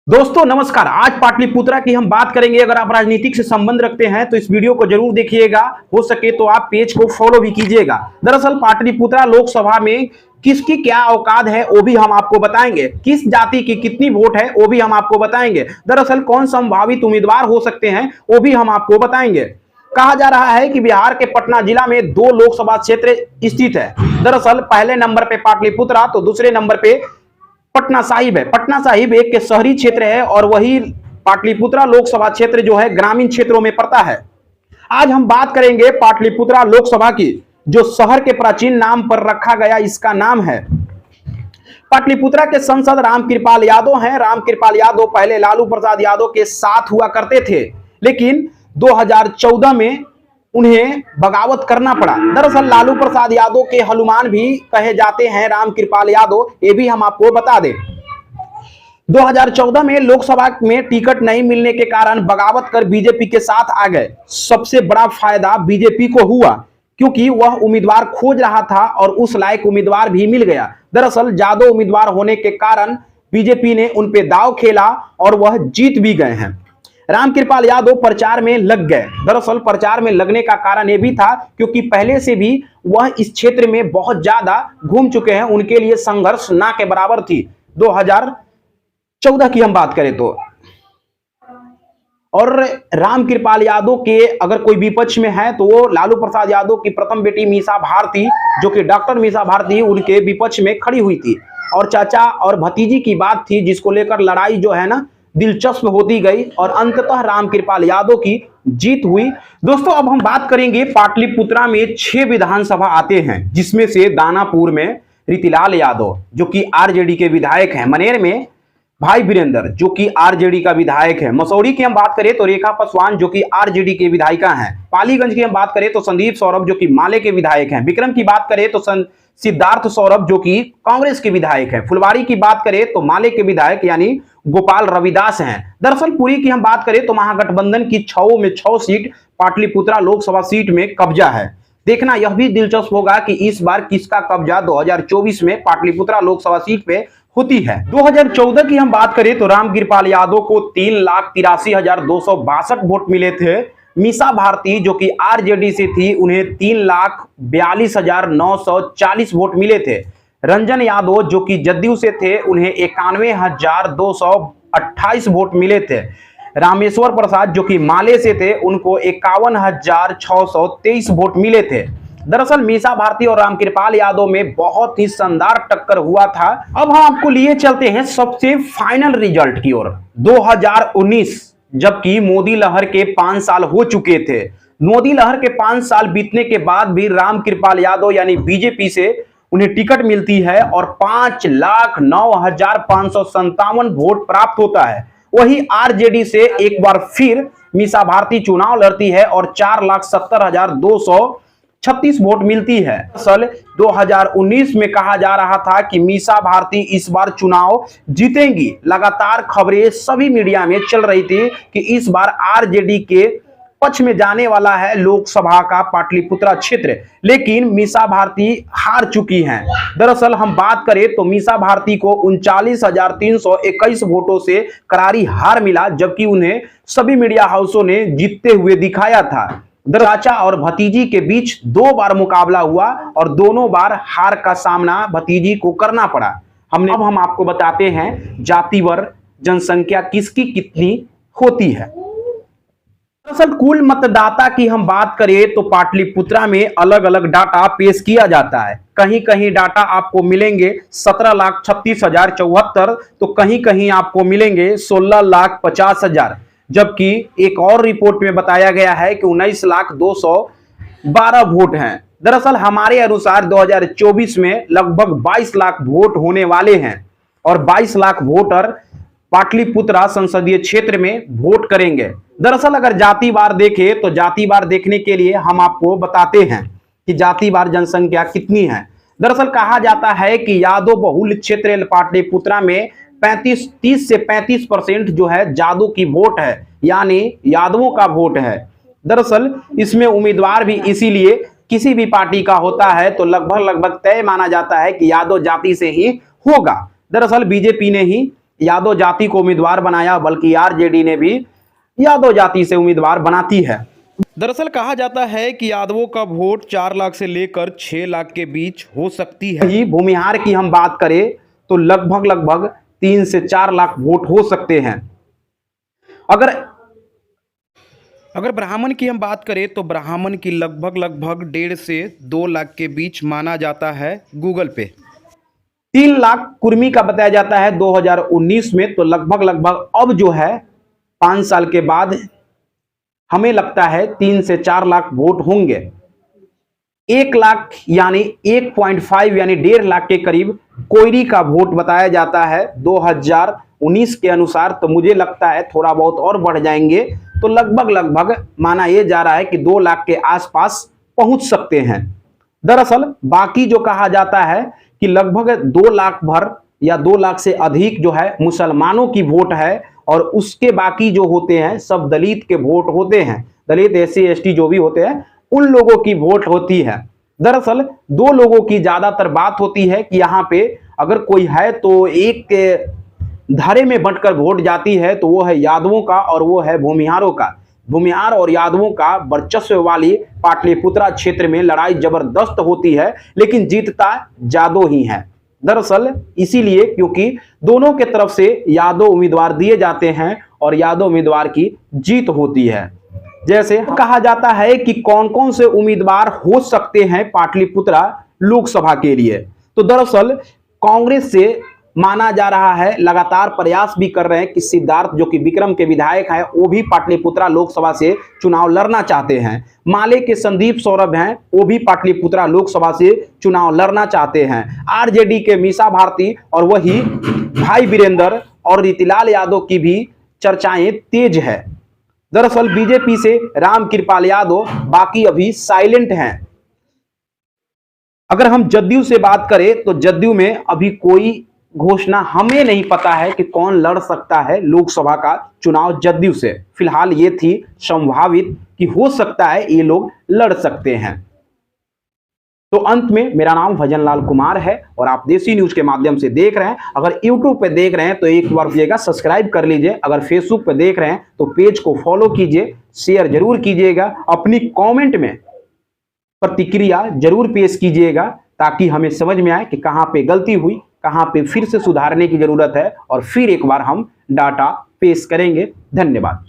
दोस्तों नमस्कार। आज पाटलिपुत्रा की हम बात करेंगे। अगर आप राजनीतिक से संबंध रखते हैं तो इस वीडियो को जरूर देखिएगा, हो सके तो आप पेज को फॉलो भी कीजिएगा। दरअसल पाटलिपुत्रा लोकसभा में किसकी क्या औकात है वो भी हम आपको बताएंगे, किस जाति की कितनी वोट है वो भी हम आपको बताएंगे, दरअसल कौन संभावित उम्मीदवार हो सकते हैं वो भी हम आपको बताएंगे। कहा जा रहा है कि बिहार के पटना जिला में 2 लोकसभा क्षेत्र स्थित है। दरअसल पहले नंबर पे पाटलिपुत्रा तो दूसरे नंबर पे पटना साहिब है। पटना साहिब एक के शहरी क्षेत्र है और वही पाटलिपुत्रा लोकसभा क्षेत्र जो है ग्रामीण क्षेत्रों में पड़ता है। आज हम बात करेंगे पाटलिपुत्रा लोकसभा की, जो शहर के प्राचीन नाम पर रखा गया इसका नाम है। पाटलिपुत्रा के सांसद रामकृपाल यादव हैं। रामकृपाल यादव पहले लालू प्रसाद यादव के साथ हुआ करते थे, लेकिन 2014 में उन्हें बगावत करना पड़ा। दरअसल लालू प्रसाद यादव के हनुमान भी कहे जाते हैं रामकृपाल यादव, ये भी हम आपको बता दें। 2014 में लोकसभा में टिकट नहीं मिलने के कारण बगावत कर बीजेपी के साथ आ गए। सबसे बड़ा फायदा बीजेपी को हुआ क्योंकि वह उम्मीदवार खोज रहा था और उस लायक उम्मीदवार भी मिल गया। दरअसल ज्यादा उम्मीदवार होने के कारण बीजेपी ने उन पे दांव खेला और वह जीत भी गए हैं। रामकृपाल यादव प्रचार में लग गए। दरअसल प्रचार में लगने का कारण यह भी था क्योंकि पहले से भी वह इस क्षेत्र में बहुत ज्यादा घूम चुके हैं, उनके लिए संघर्ष ना के बराबर थी। 2014 की हम बात करें तो, और रामकृपाल यादव के अगर कोई विपक्ष में है तो वो लालू प्रसाद यादव की प्रथम बेटी मीसा भारती, जो कि डॉक्टर मीसा भारती, उनके विपक्ष में खड़ी हुई थी। और चाचा और भतीजी की बात थी जिसको लेकर लड़ाई जो है ना दिलचस्प होती गई और अंततः रामकृपाल यादव की जीत हुई। दोस्तों अब हम बात करेंगे पाटलिपुत्रा में 6 विधानसभा आते हैं, जिसमें से दानापुर में रीतिलाल यादव जो कि आरजेडी के विधायक हैं, मनेर में भाई वीरेंद्र जो कि आरजेडी का विधायक है, मसौरी की हम बात करें तो रेखा पासवान जो कि आरजेडी के विधायिका हैं, पालीगंज की हम बात करें तो संदीप सौरभ जो कि माले के विधायक हैं, विक्रम की बात करें तो सिद्धार्थ सौरभ जो कि कांग्रेस के विधायक हैं, फुलवारी की बात करें तो माले के विधायक यानी गोपाल रविदास हैं। दरअसल पुरी की हम बात करें तो महागठबंधन की 6 में 6 सीट पाटलिपुत्रा लोकसभा सीट में कब्जा है। देखना यह भी दिलचस्प होगा कि इस बार किसका कब्जा 2024 में पाटलिपुत्रा लोकसभा सीट पे होती है। 2014 की हम बात करें तो रामकृपाल यादव को 3,83,262 वोट मिले थे। मीसा भारती जो कि आरजेडी से थी उन्हें 3,42,940 वोट मिले थे। रंजन यादव जो कि जदयू से थे उन्हें 91,228 वोट मिले थे। रामेश्वर प्रसाद जो कि माले से थे उनको 51,623 वोट मिले थे। दरअसल मीसा भारती और रामकृपाल यादव में बहुत ही शानदार टक्कर हुआ था। अब हम आपको लिए चलते हैं सबसे फाइनल रिजल्ट की ओर। 2019 जबकि मोदी लहर के 5 साल हो चुके थे। मोदी लहर के 5 साल बीतने के बाद भी रामकृपाल यादव यानी बीजेपी से उन्हें टिकट मिलती है और 5,09,557 वोट प्राप्त होता है। वही आरजेडी से एक बार फिर मीसा भारती चुनाव लड़ती है और 4,70,236 वोट मिलती है। असल 2019 में कहा जा रहा था कि मीसा भारती इस बार चुनाव जीतेंगी। लगातार खबरें सभी मीडिया में चल रही थी कि इस बार आरजेडी के पक्ष में जाने वाला है लोकसभा का पाटलिपुत्रा क्षेत्र, लेकिन मीसा भारती हार चुकी हैं। दरअसल हम बात करें तो मीसा भारती को 39,321 वोटों से करारी हार मिला, जबकि उन्हें सभी मीडिया हाउसों ने जीतते हुए दिखाया था। चाचा और भतीजी के बीच 2 बार मुकाबला हुआ और दोनों बार हार का सामना भतीजी को करना पड़ा। अब हम आपको बताते हैं जातिवार जनसंख्या किसकी कितनी होती है। दरअसल कुल मतदाता की हम बात करें तो पाटलिपुत्रा में अलग अलग डाटा पेश किया जाता है। कहीं कहीं डाटा आपको मिलेंगे 17,36,074, तो कहीं कहीं आपको मिलेंगे 16,50,000, जबकि एक और रिपोर्ट में बताया गया है कि 19,212 वोट हैं। दरअसल हमारे अनुसार 2024 में लगभग 22 लाख वोट होने वाले हैं और 22 लाख वोटर पाटलिपुत्रा संसदीय क्षेत्र में वोट करेंगे। दरअसल अगर जातिवार देखें तो जातिवार देखने के लिए हम आपको बताते हैं कि जातिवार जनसंख्या कितनी है। दरअसल कहा जाता है कि यादव बहुल क्षेत्र पाटलिपुत्रा में 30 से 35% जो है जादू की वोट है, यानी यादवों का वोट है। दरअसल इसमें उम्मीदवार भी इसीलिए किसी भी पार्टी का होता है तो लगभग तय माना जाता है कि यादव जाति से ही होगा। दरअसल बीजेपी ने ही यादव जाति को उम्मीदवार बनाया, बल्कि आरजेडी ने भी यादव जाति से उम्मीदवार बनाती है। दरअसल कहा जाता है कि यादवों का वोट 4 लाख से लेकर 6 लाख के बीच हो सकती है। ही भूमिहार की हम बात करें तो लगभग 3 से 4 लाख वोट हो सकते हैं। अगर ब्राह्मण की हम बात करें तो ब्राह्मण की लगभग 1.5 से 2 लाख के बीच माना जाता है गूगल पे। 3 लाख कुर्मी का बताया जाता है 2019 में। तो लगभग अब जो है 5 साल के बाद हमें लगता है 3 से 4 लाख वोट होंगे। 1 लाख यानी 1.5 यानी 1.5 लाख के करीब कोयरी का वोट बताया जाता है 2019 के अनुसार। तो मुझे लगता है थोड़ा बहुत और बढ़ जाएंगे, तो लगभग माना यह जा रहा है कि 2 लाख के आसपास पहुंच सकते हैं। दरअसल बाकी जो कहा जाता है कि लगभग 2 लाख भर या 2 लाख से अधिक जो है मुसलमानों की वोट है, और उसके बाकी जो होते हैं सब दलित के वोट होते हैं। दलित, एससी, एसटी जो भी होते हैं उन लोगों की वोट होती है। दरअसल 2 लोगों की ज्यादातर बात होती है कि यहाँ पे अगर कोई है तो एक के धारे में बंटकर वोट जाती है, तो वो है यादवों का और वो है भूमिहारों का। भूमिहार और यादवों का वर्चस्व वाली पाटलिपुत्रा क्षेत्र में लड़ाई जबरदस्त होती है, लेकिन जीतता यादव ही है। दरअसल इसीलिए क्योंकि दोनों के तरफ से यादव उम्मीदवार दिए जाते हैं और यादव उम्मीदवार की जीत होती है। जैसे कहा जाता है कि कौन कौन से उम्मीदवार हो सकते हैं पाटलिपुत्रा लोकसभा के लिए, तो दरअसल कांग्रेस से माना जा रहा है, लगातार प्रयास भी कर रहे हैं कि सिद्धार्थ जो कि विक्रम के विधायक हैं वो भी पाटलिपुत्रा लोकसभा से चुनाव लड़ना चाहते हैं। माले के संदीप सौरभ हैं, वो भी पाटलिपुत्रा लोकसभा से चुनाव लड़ना चाहते हैं। आरजेडी के मीसा भारती और वही भाई वीरेंद्र और रीतिलाल यादव की भी चर्चाएं तेज है। दरअसल बीजेपी से राम कृपाल यादव बाकी अभी साइलेंट हैं। अगर हम जदयू से बात करें तो जदयू में अभी कोई घोषणा हमें नहीं पता है कि कौन लड़ सकता है लोकसभा का चुनाव जदयू से। फिलहाल ये थी संभावित कि हो सकता है ये लोग लड़ सकते हैं। तो अंत में मेरा नाम भजनलाल कुमार है और आप देसी न्यूज के माध्यम से देख रहे हैं। अगर यूट्यूब पे देख रहे हैं तो एक बार कीजिएगा सब्सक्राइब कर लीजिए। अगर फेसबुक पे देख रहे हैं तो पेज को फॉलो कीजिए, शेयर जरूर कीजिएगा, अपनी कमेंट में प्रतिक्रिया जरूर पेश कीजिएगा, ताकि हमें समझ में आए कि कहां पे गलती हुई, कहां पे फिर से सुधारने की जरूरत है, और फिर एक बार हम डाटा पेश करेंगे। धन्यवाद।